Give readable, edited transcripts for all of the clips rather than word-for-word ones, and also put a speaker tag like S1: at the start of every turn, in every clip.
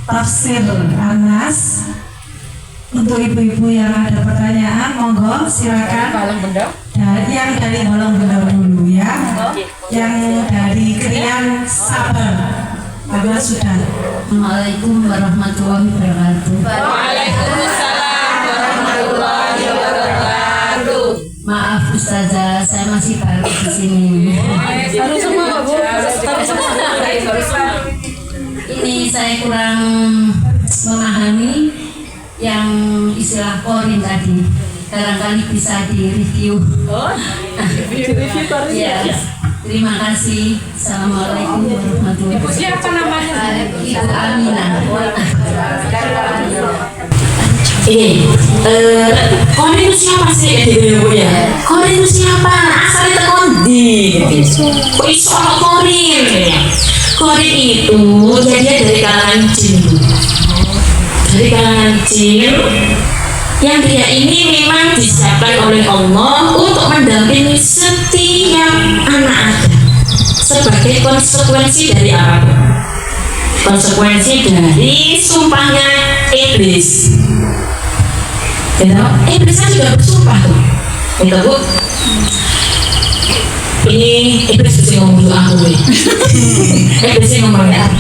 S1: tafsir Anas. Untuk ibu-ibu yang ada pertanyaan, monggo silakan. Yang dari Balong Benda dulu ya. Yang dari Krian Sabar. Bagaimana sudah?
S2: Assalamualaikum warahmatullahi wabarakatuh.
S3: Waalaikumsalam warahmatullahi wabarakatuh.
S2: Maaf Ustazah, saya masih baru di sini.
S3: Baru semua Bu.
S2: Ini saya kurang memahami yang istilah korin tadi. Barangkali bisa di-review.
S3: Review Korea.
S2: Ya. Terima kasih. Assalamualaikum warahmatullahi wabarakatuh.
S3: Siapa namanya?
S2: Ibu Aminah.
S4: Korin itu siapa sih Bu ya? Korin itu siapa? Asalnya tekondi. Kok iso ono Korin? Korin itu jadi dari kalangan jin. Dari kalangan jin yang dia ini memang disiapkan oleh Allah untuk mendampingi setiap anak Adam sebagai konsekuensi dari apa? Konsekuensi dari sumpahnya iblis. Iblis kan juga bersumpah tuh, gitu Bu. Ini iblis bisa ngomong dulu aku nih. Iblis ngomongnya,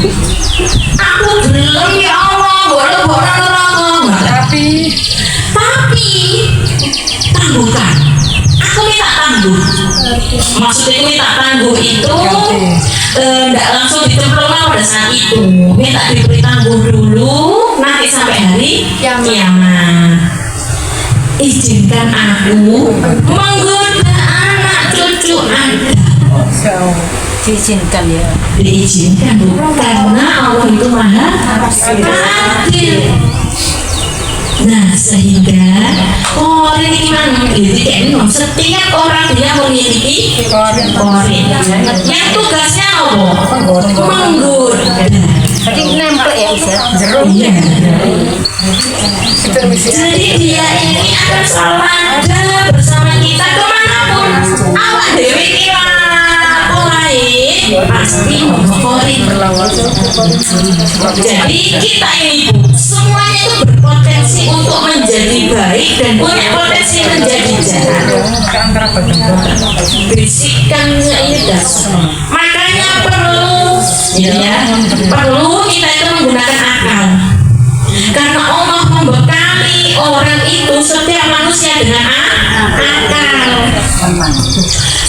S4: aku belum ya Allah, boleh neraka. Tapi tangguhkan. Aku minta tangguh. Maksudnya minta tangguh itu tidak langsung ditemplungkan pada saat itu. Minta diberi tangguh dulu, nanti sampai hari kiamat. Izinkan aku menggoda anak cucu Anda.
S3: Diizinkan ya.
S4: Diizinkan Bu, karena Allah itu maha adil. Nah, sehingga korin ini memang setiap orang dia memiliki korin. Yang tugasnya apa? Menggoda.
S3: Jadi nempel ya Ustaz.
S4: Iya. Jadi dia ini akan selalu ada bersama kita kemanapun. Awak dewi kira pasti korin. Jadi kita ini semuanya itu berpotensi untuk menjadi baik dan punya potensi menjadi jahat. Bisikannya ini dasar. Makanya perlu kita itu menggunakan akal. Karena Allah membekali orang itu setiap manusia dengan akal.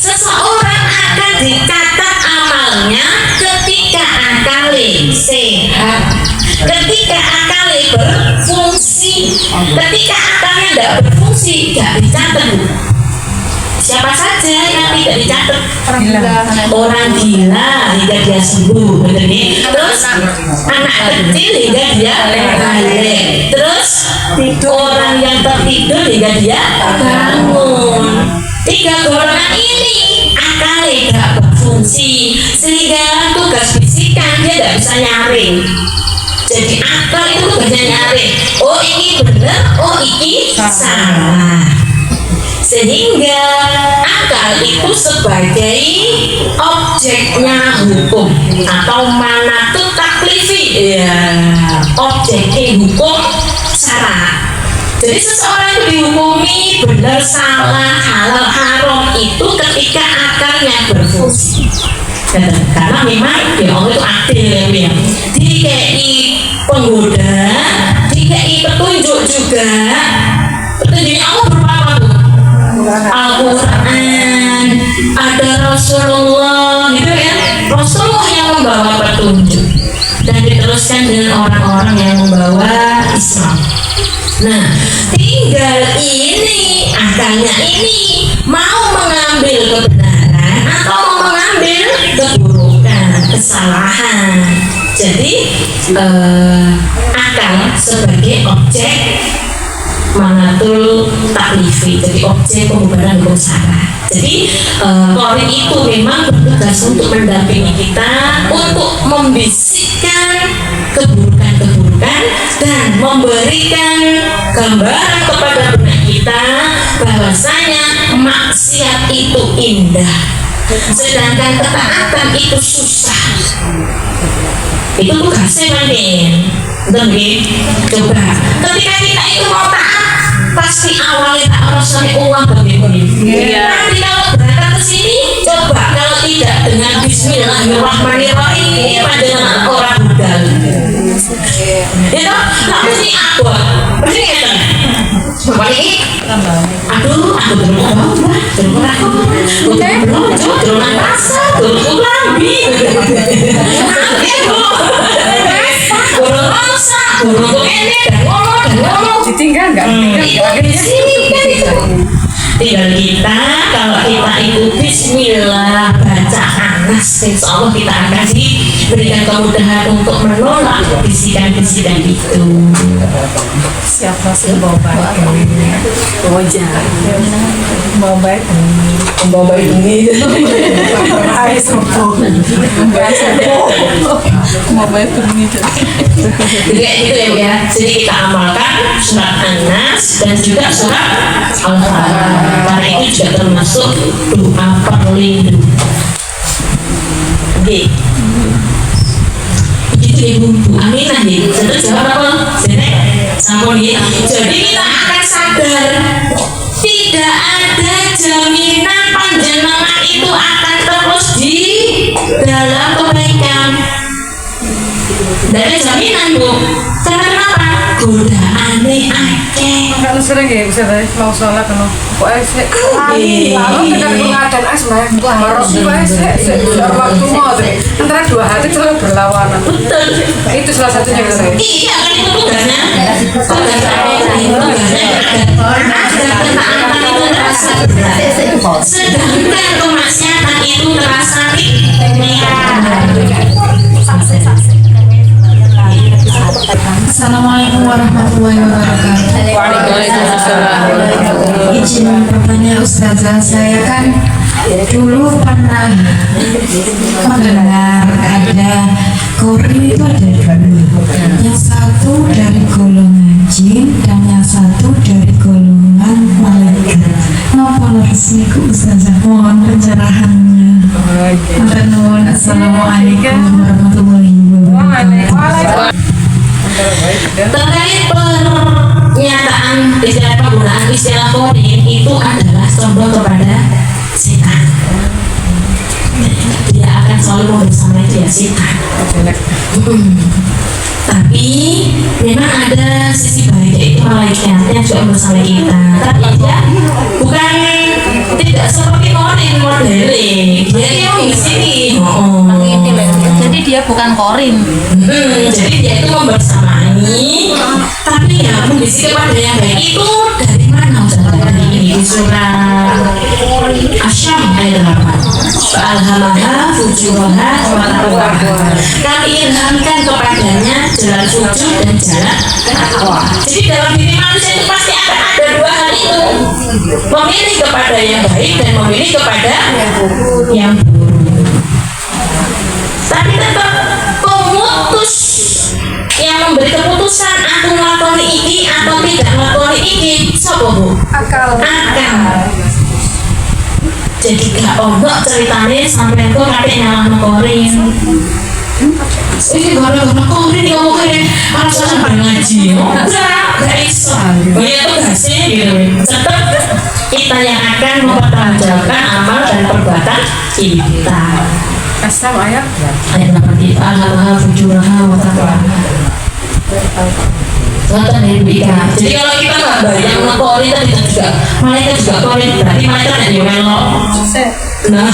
S4: Seseorang akan dicatat amalnya ketika akalnya sehat, ketika akalnya berfungsi. Ketika akalnya tidak berfungsi, tidak dicatat. Siapa saja yang tidak dicatat? Orang gila hingga dia sembuh, betul nih. Terus anak kecil hingga dia balik. Terus orang yang tertidur hingga dia bangun. 3 golongan ini akalnya tidak berfungsi, sehingga tugas bisikan dia tidak bisa nyaring. Jadi akal itu tugasnya nyaring. Oh ini benar, oh ini salah. Sehingga akal itu sebagai objeknya hukum atau manatut taklifi, ya, objeknya hukum syarat. Jadi seseorang itu dihukumi benar salah halal haram itu ketika akalnya berfungsi. Karena memang ya Allah itu adil ya. Dikei penggoda, dikei petunjuk juga. Petunjuknya Allah berupa apa tuh? Al-Quran, ada Rasulullah gitu ya. Rasulullah yang membawa petunjuk dan diteruskan dengan orang-orang yang membawa Islam. Nah, tinggal ini akalnya ini mau mengambil kebenaran atau mau mengambil keburukan, kesalahan. Jadi akal sebagai objek manatul taklifi, jadi objek pembubaran hukum syarat. Jadi korin itu memang bertugas untuk mendampingi kita, untuk membisikkan keburukan-keburukan dan memberikan gambaran kepada benak kita bahwasanya maksiat itu indah, sedangkan ketaatan itu susah. Itu tugasnya Mandin. Demi coba ketika kita itu mau taat pasti awalnya tak rasanya uang bagi-bagi. Nanti kalau berangkat ke sini coba kalau tidak dengan Bismillahirrahmanirrahim dengan orang budal. Itu nggak mesti apa, mesti ngeten. Bapak ini, aduh, aku belum mau, belum aku, belum rasa, belum lambi, belum rasa, belum ini dan ngomong,
S3: Ditinggal nggak?
S4: tinggal kita kalau kita itu Bismillah baca Anas, insya Allah kita akan diberikan kemudahan untuk menolak bisikan-bisikan itu.
S3: Siapa sih bawa baik? Bawa jalan. Bawa baik.
S4: Bawa baik ini.
S3: Ayo sopo. Bawa baik ini.
S4: Jadi kayak gitu ya Bu ya. Jadi kita amalkan surat Anas dan juga surat Al-Fatihah. Karena itu juga termasuk doa perlindungan. Oke. Itu Ibu Aminah ya. Saya jawab apa? Sampun ya. Jadi kita akan sadar tidak ada jaminan panjenengan itu akan terus di dalam kebaikan. Tidak ada jaminan Bu. Karena kenapa? Godaannya akeh.
S3: Kalau sering ya bisa mau sholat kan? Lalu tekan pengadan asma, harus waktu mau antara dua hati selalu berlawanan.
S4: Betul.
S3: Itu salah satunya gitu.
S4: Iya kan itu tugasnya. Tugasnya ada ketaatan itu terasa berat. Sedangkan kemaksiatan itu terasa ringan.
S1: Assalamualaikum warahmatullahi wabarakatuh. Izin bertanya Ustazah, saya kan dulu pernah mendengar ada kori itu ada dua, yang satu dari golongan jin dan yang satu dari golongan malaikat. Napa resmiku Ustazah, mohon pencerahannya. Matur nuwun. Assalamualaikum warahmatullahi wabarakatuh.
S4: Terkait pernyataan istilah penggunaan istilah korin itu adalah condong kepada setan. Dia akan selalu membersamai dia setan. Tapi memang ada sisi baiknya itu malaikat yang juga bersama kita. Tapi dia bukan tidak seperti korin modeling. Dia yang di sini.
S2: Jadi dia bukan korin.
S4: Jadi dia itu membersamai, tapi ya membisi kepada yang baik itu dari mana Ustaz? Dari ini surat Asyam ayat 8. Fa'alhamaha fujuraha wa taqwaha. Kami ilhamkan kepadanya jalan sujud dan jalan takwa. Jadi dalam diri manusia itu pasti akan ada dua hal itu, memilih kepada yang baik dan memilih kepada yang buruk. Tapi tetap pemutus yang memberi keputusan aku ngelakoni ini atau tidak ngelakoni ini siapa Bu? Akal. Jadi gak ono ceritanya sampai aku kadek nyala korin. Ini gara-gara korin ya mungkin alasan ngaji. Gak iso. Banyak tugasnya gitu. Tetap kita yang akan mempertanggungjawabkan amal dan perbuatan kita.
S3: Asam ayat.
S4: Ayat 8 Alhamdulillah fujuraha wa taqwaha. Ngoten ya Bu Ika. Jadi kalau kita nggak bayang ngekorin tadi juga malaikat juga korin, berarti malaikat yang melok. Nah,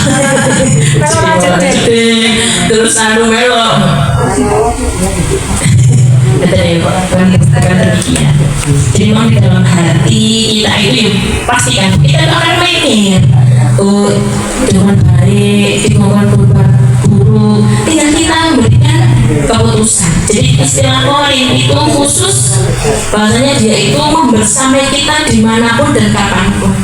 S4: terus anu melok. Betul ya Pak, bukan demikian. Jadi memang di dalam hati kita itu pastikan kita akan mikir, oh dengan baik, dengan berbuat buruk, tinggal kita memberikan keputusan. Jadi istilah korin itu khusus bahasanya dia itu membersamai kita dimanapun dan kapanpun.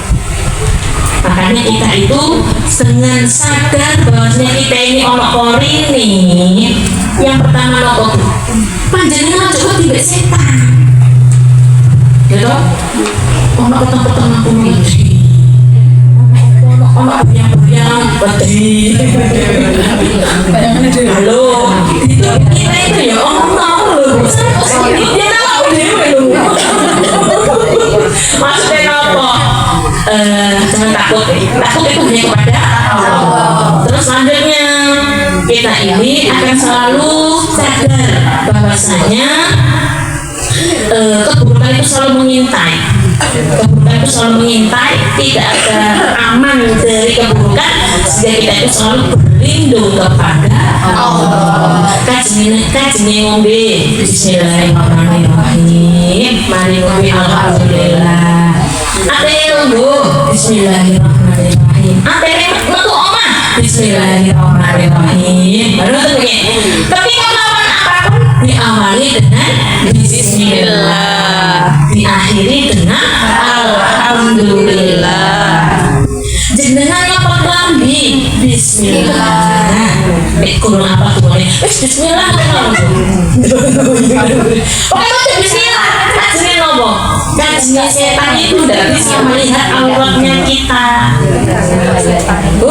S4: Makanya kita itu dengan sadar bahwasanya kita ini ono korin nih. Yang pertama nopo panjenengan coba tiba setan. Gitu? Ono petang-petang aku mikir. Ono yang pedih. Halo, itu kita itu ya ono loh. takut itu hanya kepada Allah. Terus selanjutnya kita ini akan selalu sadar bahwasanya keburukan itu selalu mengintai. Keburukan itu selalu mengintai, tidak ada aman dari keburukan, sehingga kita itu selalu berlindung kepada Allah. Kajene ngombe bismillahirrahmanirrahim. Mari ngombe alhamdulillah. Ate ngombe bismillahirrahmanirrahim. Ate metu omah bismillahirrahmanirrahim. Baru tuh tapi kalau apapun diawali dengan bismillah, diakhiri dengan alhamdulillah. Jenengan apa klambi bismillah. Kurang apa tuh nih? Bismillah kan? Pokoknya bismillah. Kajian nopo? Kajian setan itu tidak bisa melihat auratnya kita. Bu,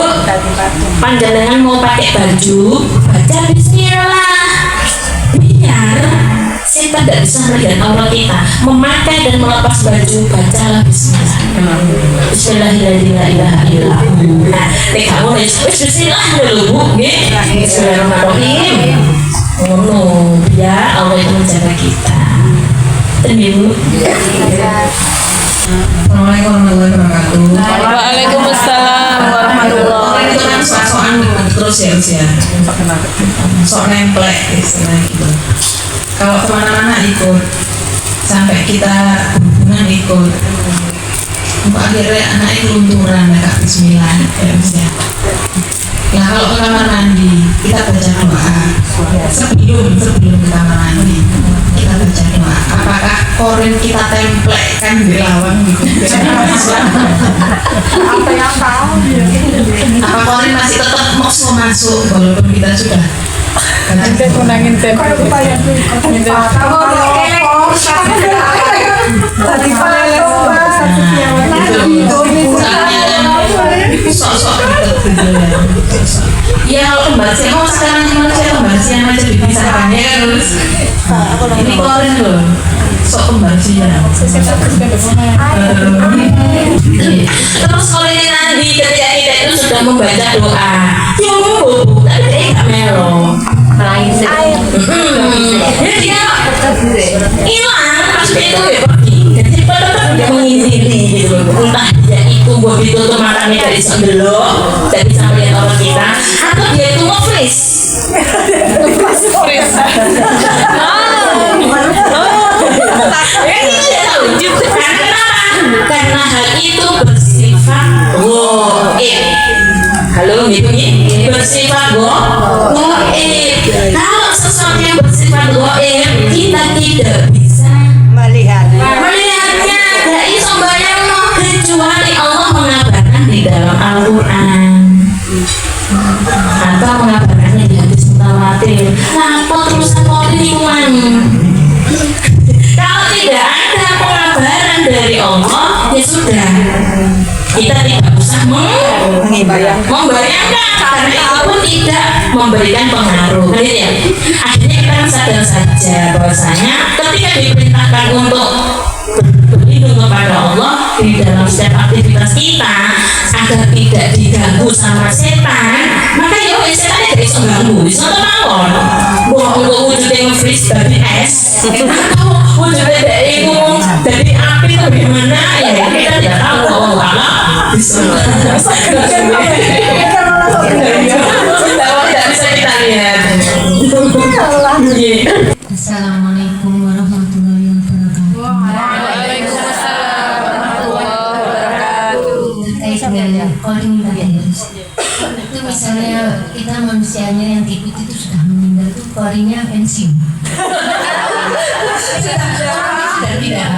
S4: panjenengan mau pakai baju, baca bismillah. Biar setan tidak bisa melihat aurat kita. Memakai dan melepas baju, bacalah bismillah. Bismillahirrahmanirrahim. Nah, nek kamu bismillah dulu bu, bismillahirrahmanirrahim. Oh, biar Allah itu menjaga kita. Ibu.
S3: Assalamualaikum warahmatullahi wabarakatuh.
S5: Waalaikumsalam warahmatullahi
S3: Itu kan soal-soal terus ya usia. Soal nemplek istilahnya gitu. Kalau kemana-mana ikut, sampai kita hubungan ikut. Akhirnya anak itu lunturan, mereka bismillah ya usia. Nah kalau ke kamar mandi kita baca doa sebelum ke kamar mandi kita baca doa. Apakah korin kita templekkan di lawang gitu? Apa yang tahu? Apa korin masih tetap masuk walaupun kita sudah? Kita kunangin template. Sok-sok ya kalau pembahasan mau sekarang manusia pembahasan aja dipisahkan ya terus ini korin loh sok pembahasan
S4: Terus kalau ini nanti ketika kita itu sudah membaca doa, ya bu, tapi nggak melo. Jadi dia hilang pasti itu ya pergi. Jadi tetap dia mengizini gitu. Entah dia itu buat ditutup matanya dari sebelum, jadi sampai lihat orang kita, atau dia itu nge-freeze. Karena kenapa? Karena hal itu bersifat goib. Halo, bersifat goib. Kalau sesuatu yang bersifat goib, kita tidak bisa melihatnya. Tidak bisa bayangno kecuali Allah mengabarkan di dalam Al-Quran atau mengabarkannya di hadis mutawatir. Apa terusan lingkungan? Kalau tidak ada pengabaran dari Allah, ya sudah, kita tidak usah membayangkan karena itu pun tidak memberikan pengaruh. Ya? Akhirnya kita sadar saja bahwasanya ketika diperintahkan untuk berlindung kepada Allah di dalam setiap aktivitas kita agar tidak diganggu sama setan, maka ya setannya tidak bisa ganggu, bisa mawon. Bahwa untuk wujudnya nge-freeze dari es atau wujudnya dari api itu bagaimana ya kita tidak tahu. Allah tidak bisa kita lihat.
S2: Assalamualaikum warahmatullahi wabarakatuh.
S5: Waalaikumsalam warahmatullahi wabarakatuh.
S2: Terkait dengan calling tadi, itu misalnya kita manusianya yang ikut itu sudah meninggal, itu callingnya pensiun. Sudah tidak.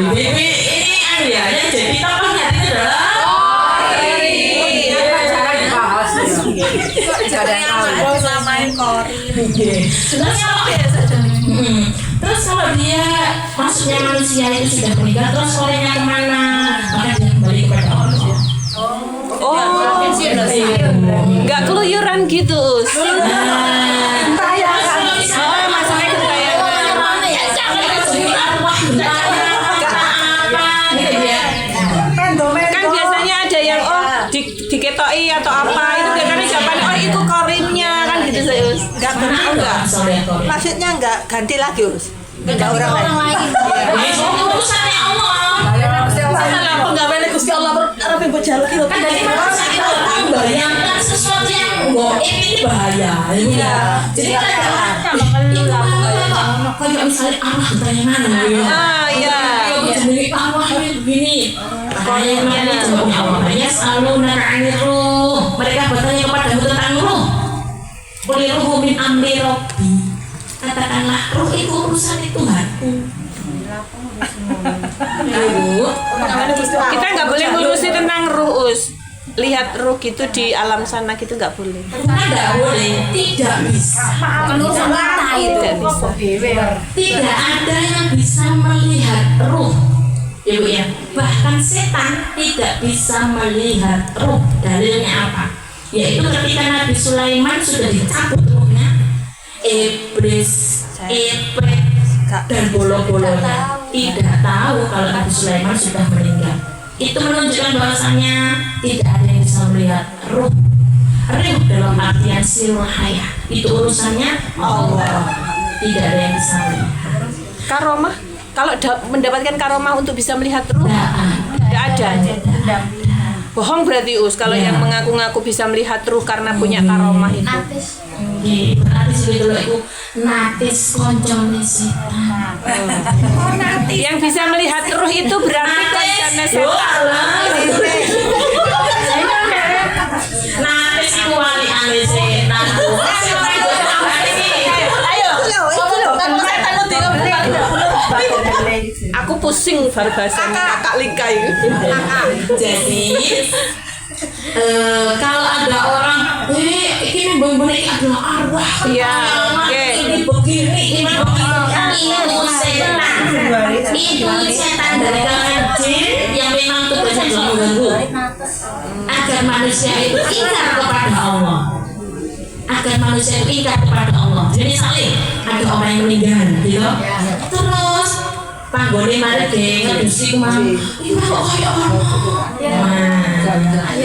S4: Ini ya jadi tokohnya itu adalah terus kalau dia maksudnya manusia itu sudah meninggal, terus orangnya kemana? Maka dia kembali kepada Allah.
S5: Nggak keluyuran gitu. kori atau apa itu biasanya jawabannya oh itu korinnya kan gitu saya.
S4: Enggak pernah enggak.
S6: Maksudnya enggak ganti lagi, Us. Enggak orang lain.
S4: Urusannya Allah.
S5: Salah penggawean Gusti Allah arep mbok jaluk lho.
S4: Kan dari masa kita membayangkan sesuatu yang goib ini bahaya. Iya. Jadi kan kayak misalnya Allah bertanya mana ya.
S5: Ah iya.
S4: Jadi Allah ini begini. Kayak mana jawabnya Allah. Ya selalu naraniru. Mereka bertanya kepadamu tentang ruh. Qul ruhu min amri rabbi. Katakanlah ruh itu urusan Tuhanku.
S5: Kita nggak boleh ngurusi tentang ruh, Us. Lihat ruh gitu di alam sana gitu nggak boleh.
S4: Tidak boleh, tidak bisa.
S5: Tidak bisa.
S4: Tidak ada yang bisa melihat ruh, Ibu ya. Bahkan setan tidak bisa melihat ruh. Dalilnya apa? Yaitu ketika Nabi Sulaiman sudah dicabut ruhnya, iblis, ifrit, dan bolo-bolonya tidak tahu kalau Nabi Sulaiman sudah meninggal. Itu menunjukkan bahwasanya tidak ada yang bisa melihat ruh. Ruh dalam artian sirul hayah itu urusannya Allah. Tidak ada yang bisa melihat.
S5: Karomah, kalau mendapatkan karomah untuk bisa melihat ruh, tidak ada. Bohong berarti Us kalau yang mengaku-ngaku bisa melihat ruh karena punya karomah itu.
S4: Berarti sebetulnya itu natis koncone setan.
S5: Yang bisa melihat ruh itu berarti koncone setan.
S4: Natis itu wali ahli setan.
S5: Aku pusing baru bahasanya kakak Lika itu.
S4: Jadi kalau ada orang ini benar-benar ini adalah arwah
S5: Iya, oke.
S4: ini begini itu setan dari kalangan jin yang memang tugasnya adalah mengganggu agar manusia itu ingat kepada Allah, agar manusia itu ingat kepada Allah. Jadi misalnya ada orang yang meninggal gitu, terus panggone mari ge ngedusi kumang iki kok kaya ono.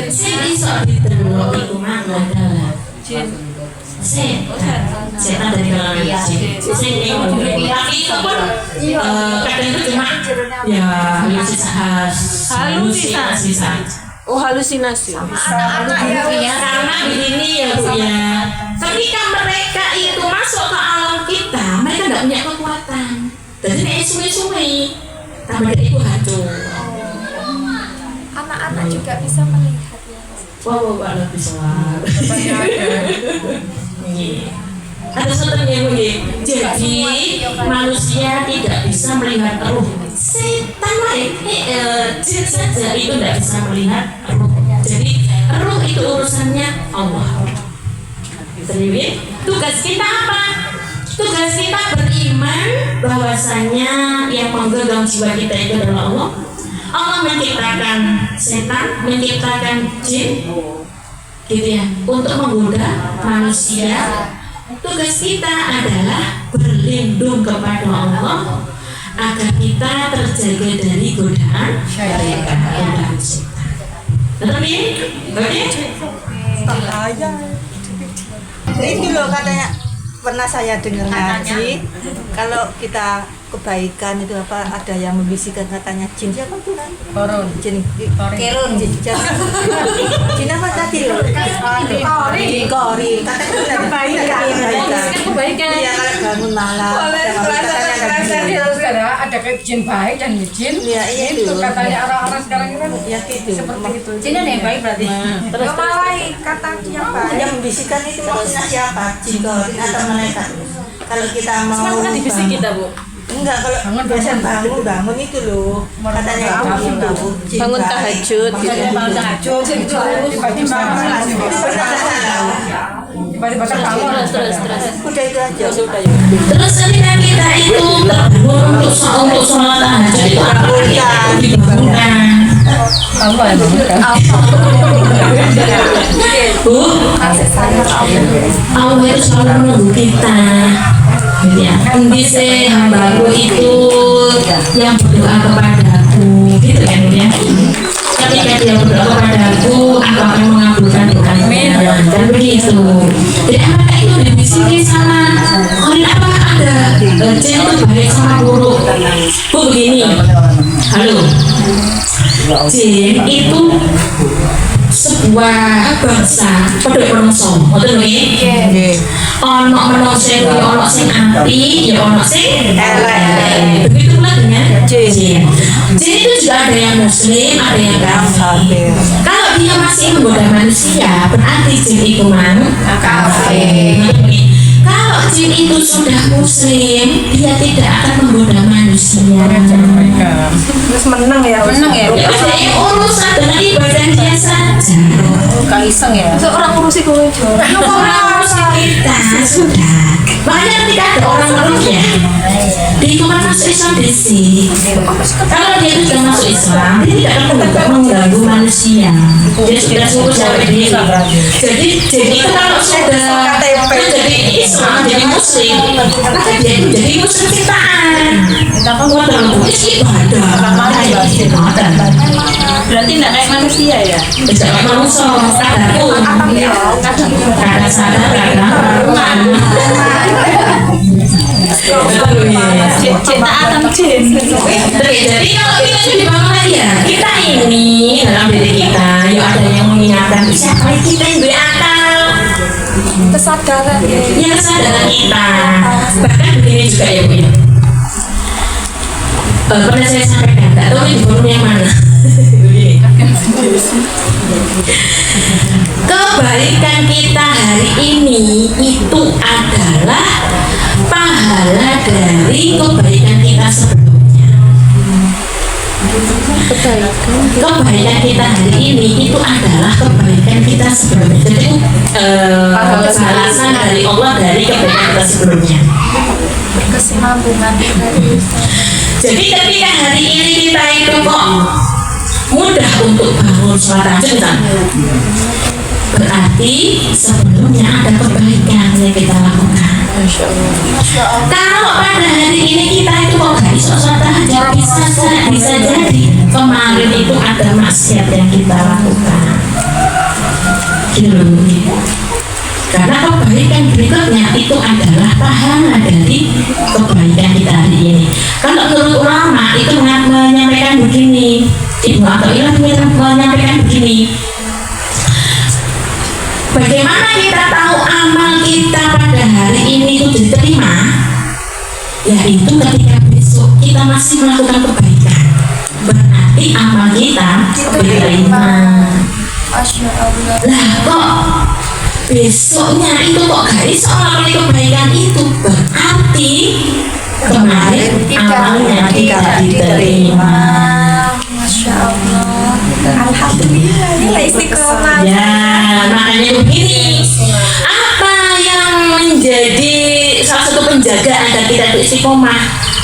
S4: Sing iso ditelok iku mang adalah jin. Setan dari kalangan jin. Sing tapi itu pun kadang itu cuma ya halusinasi saja.
S5: Oh halusinasi.
S4: Karena begini ya Bu ya. Ketika mereka itu masuk ke alam kita, mereka tidak punya kekuatan. Jadi ini sungai-sungai, tambah dari itu hancur.
S7: Anak-anak juga bisa melihat ya.
S4: Wah, lebih suar. Ada sesuatunya Bu. Jadi manusia tidak bisa melihat ruh. Setan lain, jin saja itu tidak bisa melihat ruh. Jadi ruh itu urusannya Allah. Terus tugas kita apa? Tugas kita beriman bahwasanya yang menggenggam jiwa kita itu adalah Allah. Allah menciptakan setan, menciptakan jin, gitu ya, untuk menggoda manusia. Tugas kita adalah berlindung kepada Allah agar kita terjaga dari godaan syaitan. Betul ya? Oke?
S6: Ini loh katanya pernah saya dengar ngaji kalau kita kebaikan itu apa ada yang membisikkan katanya jin siapa tuh kan? Korun. Jin kerun jin apa tadi loh? Kori. Katanya kebaikan. Iya kalau bangun malam.
S8: Ada jin baik dan jin.
S6: Iya
S8: itu katanya orang-orang sekarang itu kan
S6: ya gitu.
S8: Seperti itu.
S7: Jin yang baik berarti.
S8: Terus kata yang baik.
S6: Yang membisikkan itu maksudnya siapa? Jin kori atau malaikat? Kalau kita mau
S5: Divisi kita Bu.
S6: enggak kalau biasa bangun itu loh katanya itu
S5: Bangun tahajud gitu.
S8: Tiba-tiba bangun.
S5: Terus.
S6: udah itu aja
S4: Terus ketika kita itu terbangun untuk sholat tahajud itu apa yang dibangunkan? Bu, Allah itu selalu menunggu kita. Gitu ya. Bisa hambaku itu yang berdoa kepadaku, gitu kan ya. Ketika dia berdoa kepadaku, aku akan mengabulkan doa. kan begitu. Jadi apakah itu dibisiki sama Korin? Apakah ada jin itu baik sama buruk? Bu begini, halo, jin itu sebuah bangsa pada menungso, betul nggih? Ono menungso ya ono sing api, ya ono sing elek. Begitu pula dengan jin. Jin itu juga ada yang muslim, ada yang kafir. Kalau dia masih menggoda manusia, berarti jin itu kafir. Kalau jin itu sudah muslim, dia tidak akan menggoda manusia.
S8: Terus menang ya.
S4: Ya, ada urusan dengan ibadah dia saja.
S8: Kaisang ya.
S6: Seorang ngurusi kowe.
S4: Orang urusan kita sudah. Makanya ketika ada orang ya, dihukuman masuk Islam desi. Kalau dia sudah masuk Islam, dia tidak akan mengganggu manusia. Dia sudah suruh jawab diri. Jadi itu kalau sudah menjadi Islam, jadi Muslim, maka dia itu jadi Muslim ciptaan. Ibadah.
S5: Berarti tidak kayak manusia ya?
S4: Tidak kayak manusia. Kadang sadar, kadang
S5: Ciptaan jin.
S4: Jadi kalau kita dibangun lagi ya, kita ini dalam diri kita, ya ada yang mengingatkan siapa kita yang berakal,
S7: Kesadaran.
S4: ya kesadaran kita. Bahkan begini juga ya Bu ya. Pernah saya sampaikan, tak tahu di forum yang mana. Kebaikan kita hari ini itu adalah pahala dari kebaikan kita sebelumnya. Kebaikan kita hari ini itu adalah kebaikan kita sebelumnya. Jadi balasan dari Allah dari kebaikan kita sebelumnya.
S7: Kesinambungan.
S4: Jadi ketika hari ini kita itu kok mudah untuk bangun sholat tahajud berarti sebelumnya ada kebaikan yang kita lakukan. Kalau pada hari ini kita itu kok gak bisa sholat tahajud, bisa jadi kemarin itu ada maksiat yang kita lakukan. Gitu. Karena kebaikan berikutnya itu adalah pahala dari kebaikan kita hari ini. Kalau menurut ulama itu menyampaikan begini, Ibnu Athaillah menyampaikan begini. Bagaimana kita tahu amal kita pada hari ini itu diterima? Yaitu ketika besok kita masih melakukan kebaikan, berarti amal kita diterima. Lah kok besoknya itu kok gak bisa melakukan kebaikan itu, berarti kemarin amalnya tidak diterima.
S7: Masya Allah. Alhamdulillah. Istiqomah.
S4: Ya, makanya begini. Apa yang menjadi salah satu penjaga agar kita itu istiqomah,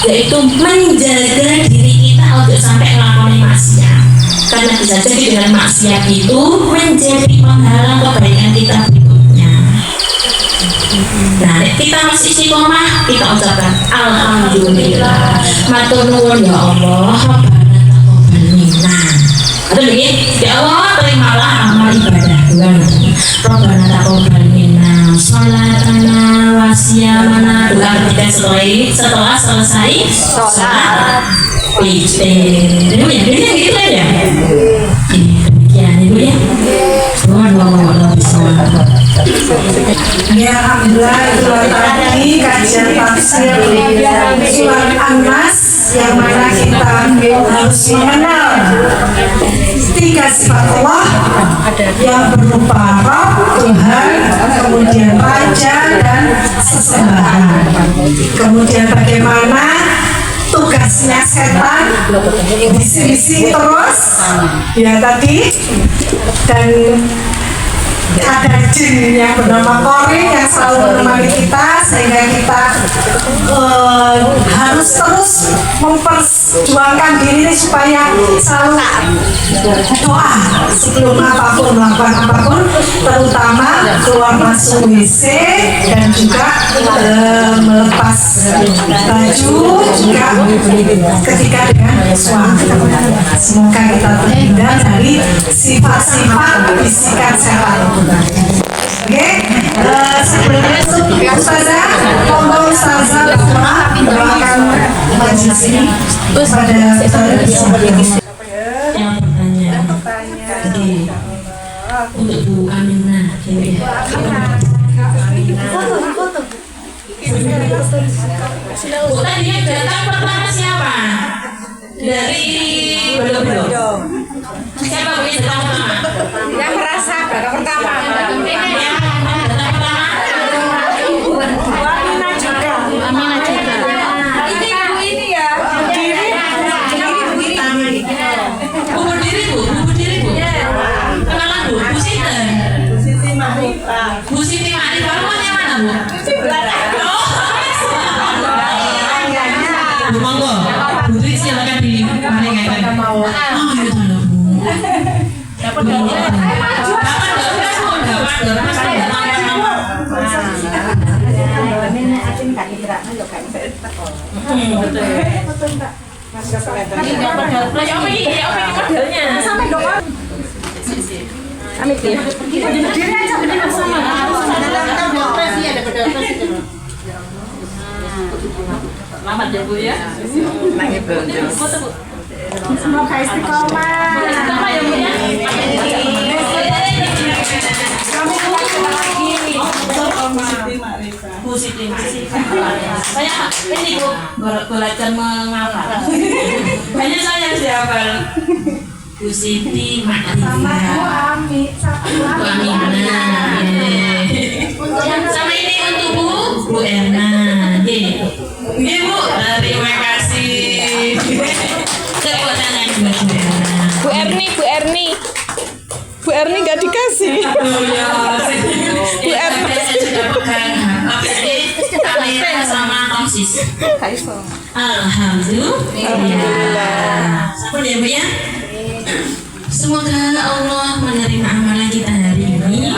S4: yaitu menjaga diri kita untuk sampai melakukan maksiat. Karena bisa jadi dengan maksiat itu menjadi penghalang kebaikan kita berikutnya. Nah, kita masih istiqomah, kita ucapkan alhamdulillah. Matur nuwun ya Allah, Rabbana taqabbal minna. Ada begini, ya Allah terimalah amal ibadah Tuhan. Rabbana taqabbal minna sholatana wa siyamana. Doa ketika setelah selesai sholat witir. Ini ya, gitu aja. Demikian Ibu ya.
S1: Ya, alhamdulillah itu tadi kajian tafsir surat An-Nas yang mana kita harus mengenal 3 sifat Allah yang berupa Rabb, Tuhan, kemudian Raja dan sesembahan. Kemudian bagaimana tugasnya setan bisik-bisik terus ya tadi, dan ada jin yang bernama Korin yang selalu menemani kita sehingga kita harus terus memperjuangkan diri ini supaya selalu doa sebelum apapun melakukan apapun, terutama keluar masuk WC dan juga melepas baju juga ketika dengan suami. Semoga kita terhindar dari sifat-sifat bisikan setan. Sebelum masuk Ustazah, monggo Ustazah doakan majelis ini pada
S4: Yang bertanya. Oke. Untuk Bu Aminah. Ini ya. Bu tadi yang datang pertama siapa? Dari Belum. Siapa Bu yang datang pertama?
S8: Yang merasa baru pertama.
S4: Bu Siti Mari, baru yang mana Bu? Bu monggo, Bu Tri silakan diparingaken. Oh iya dulu Bu. Dapat Selamat ya Bu ya.
S8: Semoga istiqomah.
S4: Istiqomah ya Bu ya. Bu Siti saya ini Bu belajar menghafal. Hanya saya siapa? Bu Siti Ma'rifah. Bu Aminah. Sama ini untuk Bu Erna. Nggih Bu, terima kasih. Tepuk tangan buat Bu Erna.
S5: Bu Erni nggak dikasih.
S4: Bu Erna sudah pegang kamera sama tongsis. Alhamdulillah. Sampun ya Bu ya. Semoga Allah menerima amalan kita hari ini.